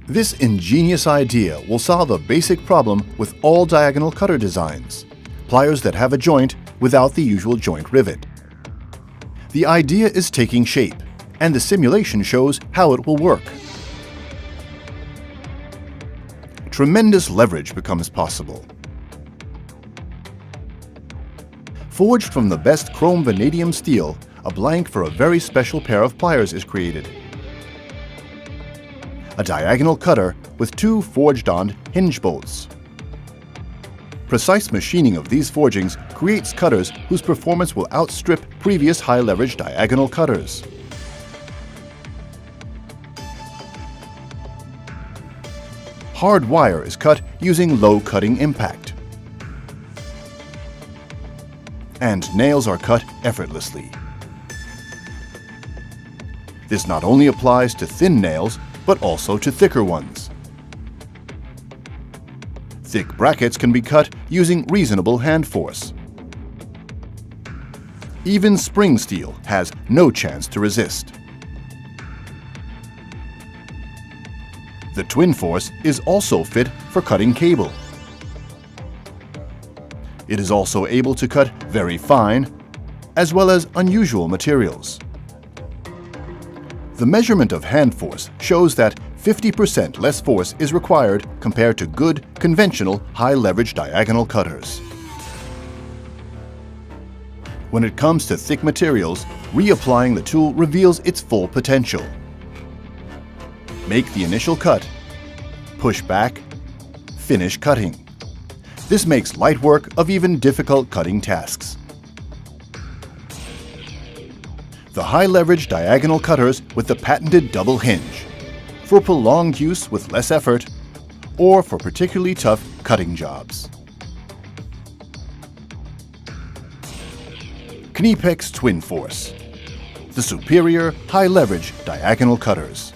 This ingenious idea will solve a basic problem with all diagonal cutter designs: pliers that have a joint without the usual joint rivet. The idea is taking shape, and the simulation shows how it will work. Tremendous leverage becomes possible. Forged from the best chrome vanadium steel, a blank for a very special pair of pliers is created. A diagonal cutter with two forged-on hinge bolts. Precise machining of these forgings creates cutters whose performance will outstrip previous high-leverage diagonal cutters. Hard wire is cut using low cutting impact. And nails are cut effortlessly. This not only applies to thin nails, but also to thicker ones. Thick brackets can be cut using reasonable hand force. Even spring steel has no chance to resist. The twin force is also fit for cutting cable. It is also able to cut very fine, as well as unusual materials. The measurement of hand force shows that 50% less force is required compared to good, conventional, high-leverage diagonal cutters. When it comes to thick materials, reapplying the tool reveals its full potential. Make the initial cut, push back, finish cutting. This makes light work of even difficult cutting tasks. The high-leverage diagonal cutters with the patented double hinge, for prolonged use with less effort, or for particularly tough cutting jobs. Knipex Twin Force, the superior high-leverage diagonal cutters.